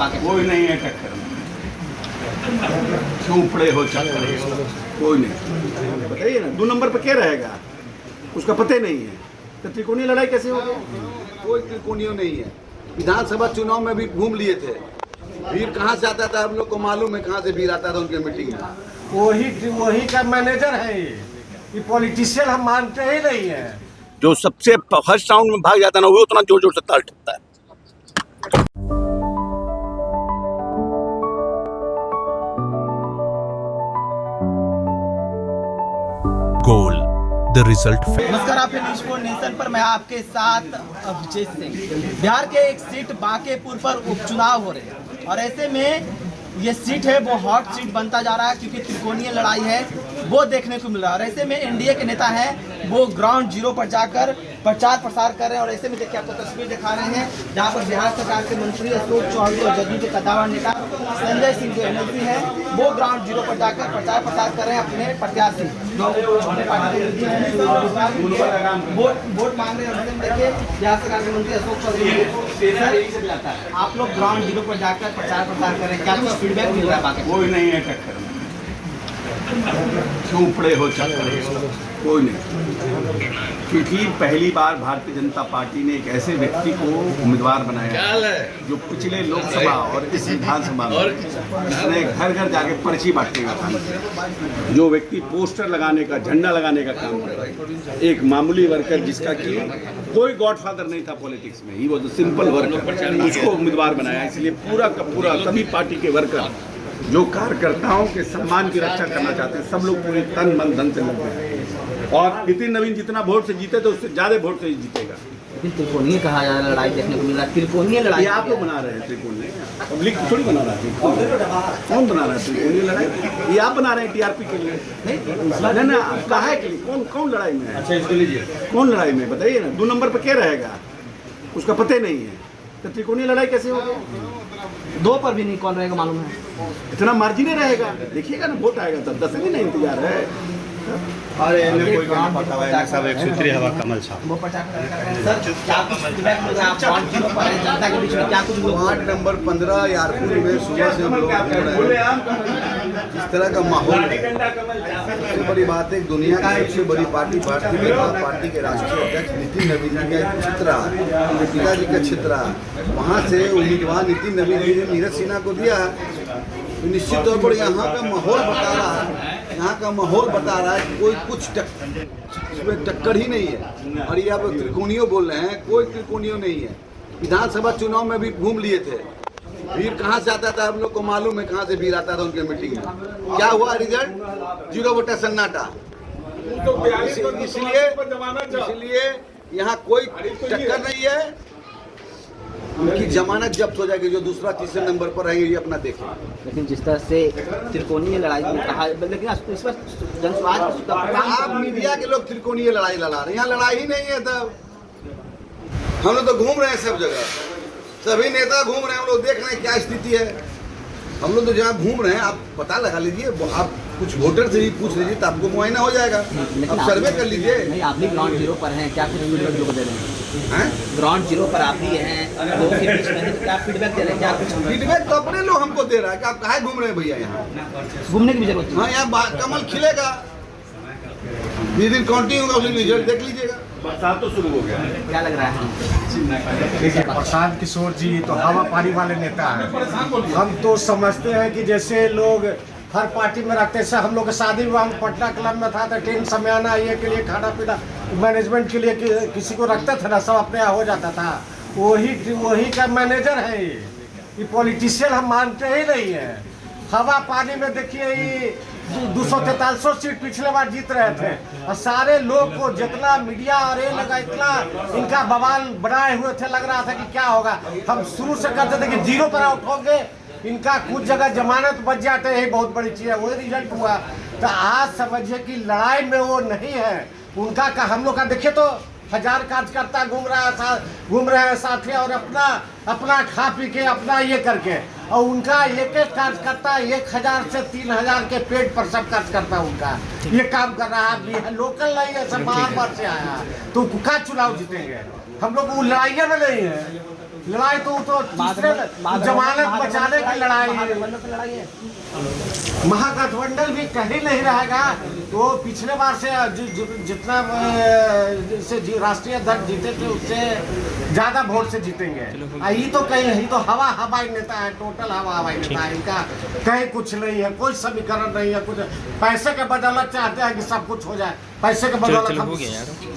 बाकी कोई नहीं है टक्कर में, क्यों पड़े हो चक्कर, कोई नहीं। बताइए ना, 2 नंबर पर क्या रहेगा, उसका पता ही नहीं है, तो त्रिकोणीय लड़ाई कैसे होगी? कोई त्रिकोणीय नहीं है। विधानसभा चुनाव में भी घूम लिए थे, भीड़ कहाँ से आता था हम लोग को मालूम है, कहाँ से भीड़ आता था उनके मीटिंग में। वही का मैनेजर है ये पॉलिटिशियन हम मानते ही नहीं है। जो सबसे फर्स्ट राउंड में भाग जाता है ना, वो उतना जोर जोर से ताल ठोकता है। Goal the result. नमस्कार, आप न्यूज़ फॉर नेशन पर मैं आपके साथ अभिजीत सिंह। बिहार के एक सीट बांकेपुर पर उपचुनाव हो रहे हैं और ऐसे में ये सीट है वो हॉट सीट बनता जा रहा है क्योंकि त्रिकोणीय लड़ाई है वो देखने को मिल रहा है। और ऐसे में एनडीए के नेता हैं वो ग्राउंड जीरो पर जाकर प्रचार प्रसार कर रहे हैं। और ऐसे में देखिए आपको तस्वीर दिखा रहे हैं जहाँ पर बिहार सरकार के मंत्री अशोक चौधरी और जदयू के कद्दावर नेता संजय सिंह जो एनएलसी है वो ग्राउंड जीरो पर जाकर प्रचार प्रसार कर रहे हैं अपने प्रत्याशी जो अपने पार्टी वोट मांग रहे हैं। देखिए बिहार सरकार के मंत्री अशोक चौधरी, आप लोग ग्राउंड जीरो पर जाकर प्रचार प्रसार कर रहे हैं, क्या कुछ फीडबैक मिल रहा है? बाकी कोई नहीं है टक्कर में, क्यों पड़े हो चक्कर, कोई नहीं। क्योंकि पहली बार भारतीय जनता पार्टी ने एक ऐसे व्यक्ति को उम्मीदवार बनाया जो पिछले लोकसभा और इस विधानसभा में उसने घर घर जाके पर्ची बांटने का काम किया, जो व्यक्ति पोस्टर लगाने का, झंडा लगाने का काम किया, एक मामूली वर्कर जिसका कि कोई गॉडफादर नहीं था पॉलिटिक्स में, he was a simple worker, उसको उम्मीदवार बनाया। इसलिए पूरा का पूरा सभी पार्टी के वर्कर जो कार्यकर्ताओं के सम्मान की रक्षा करना चाहते हैं, सब लोग पूरे तन मन धन से लग गए। और नितिन नवीन जितना वोट से जीते थे उससे ज्यादा वोट से ही जीतेगा। त्रिकोणीय कहा जा रहा है, लड़ाई देखने को मिल रहा है। त्रिकोणीय लड़ाई ये आप लोग बना रहे हैं त्रिकोणीय, पब्लिक थोड़ी बना रहा है। कौन बना रहा है त्रिकोणीय लड़ाई? ये आप बना रहे हैं टीआरपी के लिए। नहीं ना, कहा है कि कौन लड़ाई में है? अच्छा इसको लीजिए, कौन लड़ाई में बताइए ना। 2 नंबर पर क्या रहेगा, उसका पता ही नहीं है, तो त्रिकोणीय लड़ाई कैसे होगी? 2 पर भी नहीं कौन रहेगा मालूम है। इतना मार्जिन ही रहेगा, देखिएगा ना, वोट आएगा तब 10 दिन इंतजार है। अरे कोई काम पता है सब एक सूत्री हवा कमल साहब वो प्रचार कर रहे हैं। सर क्या कुछ फीडबैक मिल रहा है? आप ग्राउंड जीरो पर हैं, जनता के बीच में क्या कुछ लोग वार्ड नंबर 15 यारपुर में सुबह से हम लोग घूम रहे हैं। जिस तरह का माहौल है, सबसे बड़ी बात है, दुनिया की सबसे बड़ी पार्टी भारतीय जनता पार्टी के राष्ट्रीय अध्यक्ष नितिन नवीन जी का चित्रा, पिताजी का चित्रा, वहाँ से उम्मीदवार नितिन नवीन जी ने नीरज सिन्हा को दिया। तो निश्चित तौर पर यहाँ का माहौल बता रहा है, यहाँ का माहौल बता रहा है कि कोई कुछ इसमें टक्कर ही नहीं है। और ये आप त्रिकोणीय बोल रहे हैं, कोई त्रिकोणीय नहीं है। विधानसभा चुनाव में भी घूम लिए थे, भीड़ कहाँ से आता था हम लोग को मालूम है, कहाँ से भीड़ आता था उनके मीटिंग में। क्या हुआ रिजल्ट? 0 वोट सन्नाटा। इसलिए यहाँ कोई टक्कर नहीं है। उनकी जमानत जब्त हो जाएगी, जो दूसरा तीसरे नंबर पर रहेंगे ये अपना देखें। लेकिन जिस तरह से त्रिकोणीय लड़ाई में कहा, लेकिन इस पर जनसमाज आप मीडिया के लोग त्रिकोणीय लड़ाई लड़ा रहे हैं, यहाँ लड़ाई ही नहीं है। तब हम लोग तो घूम रहे हैं सब जगह, सभी नेता घूम रहे हैं, हम लोग देख रहे हैं क्या स्थिति है। हम लोग तो जहाँ घूम रहे हैं, आप पता लगा लीजिए, आप कुछ वोटर से ही पूछ लीजिए तो आपको मुआयना हो जाएगा। अब सर्वे कर लीजिए। नहीं, आप भी ग्राउंड जीरो पर हैं, क्या कुछ फीडबैक लोग दे रहे हैं? ग्राउंड जीरो पर आप भी हैं, लोगों के बीच में क्या फीडबैक दे रहे हैं? क्या कुछ फीडबैक तो अपने लोग हमको दे रहा है कि आप कहाँ घूम रहे हैं भैया, यहाँ घूमने की भी जरूरत है। हाँ, यहाँ कमल खिलेगा, जिस दिन काउंटिंग होगा उस दिन रिजल्ट देख लीजिएगा। बरसात तो शुरू हो गया है, क्या लग रहा है? देखिए प्रशांत किशोर जी तो हवा पानी वाले नेता हैं। हम तो समझते हैं कि जैसे लोग हर पार्टी में रखते हैं, हम लोग के शादी विवाह में पटना क्लब में था तो टेंट समयाना ये के लिए खाना पीना मैनेजमेंट के लिए किसी को रखते थे ना, सब अपने यहाँ हो जाता था। वही का मैनेजर है ये पॉलिटिशियन हम मानते ही नहीं है। हवा पानी में देखिए ये 243 सीट पिछले बार जीत रहे थे और सारे लोग को जितना मीडिया और ये लगा इतना इनका बवाल बनाए हुए थे, लग रहा था कि क्या होगा। हम शुरू से करते थे कि 0 पर आउट होंगे, इनका कुछ जगह जमानत बच जाते हैं, बहुत बड़ी चीज़ है, वही रिजल्ट हुआ। तो आज समझिए कि लड़ाई में वो नहीं है उनका का, हम लोग का देखिए तो 1000 कार्यकर्ता घूम रहे हैं साथी, और अपना खा पी के अपना ये करके, और उनका एक कार्यकर्ता 1000 से 3000 के पेट पर सब कार्यकर्ता उनका ये काम कर रहा है। लोकल नहीं है, सब बाहर से आया, तो का चुनाव जीतेंगे? हम लोग वो लड़ाइया में नहीं है। लड़ाई तो तीसरे जमानत बचाने की लड़ाई है। महागठबंधन भी कहीं नहीं रहेगा। तो पिछले बार से जितना राष्ट्रीय अध्यक्ष जीते थे उससे ज्यादा वोट से जीतेंगे। यही तो कहीं यही तो हवाई नेता है, टोटल हवाई नेता है। इनका कहीं कुछ नहीं है, कोई समीकरण नहीं है। कुछ पैसे के बदौलत चाहते हैं कि सब कुछ हो जाए, पैसे के बदौलत हम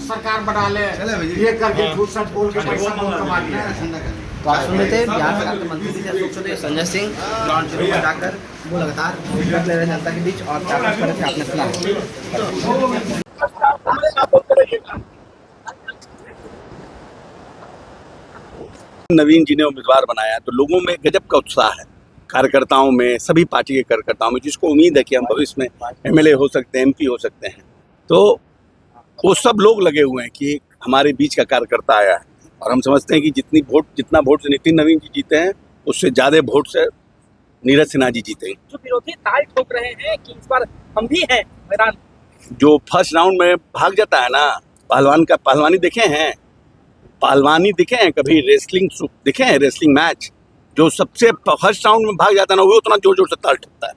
सरकार बना ले, ये करके झूठ सच बोल के पैसा कमा लिया। तो आप सुन रहे थे बिहार सरकार के मंत्री थे अशोक चौधरी संजय सिंह ग्राउंड जीरो पर जाकर वो लगातार फीडबैक ले रहे हैं जनता के बीच और क्या कुछ कर रहे थे आपने सुना। नवीन जी ने उम्मीदवार बनाया तो लोगों में गजब का उत्साह है, कार्यकर्ताओं में, सभी पार्टी के कार्यकर्ताओं में, जिसको उम्मीद है कि हम भविष्य में एमएलए हो सकते हैं, एमपी हो सकते हैं। तो वो सब लोग लगे हुए हैं कि हमारे बीच का कार्यकर्ता आया है और हम समझते हैं कि जितना वोट से नितिन नवीन जी जीते हैं उससे ज़्यादा वोट से नीरज सिन्हा जी जीते हैं। जो विरोधी ताल ठोक रहे हैं कि इस बार हम भी हैं मैदान, जो फर्स्ट राउंड में भाग जाता है ना, पहलवान का पहलवानी देखे हैं, पहलवानी दिखे हैं कभी, रेसलिंग देखे हैं, रेसलिंग मैच, जो सबसे फर्स्ट राउंड में भाग जाता है ना वो उतना जोर जोर से ताल ठोकता है।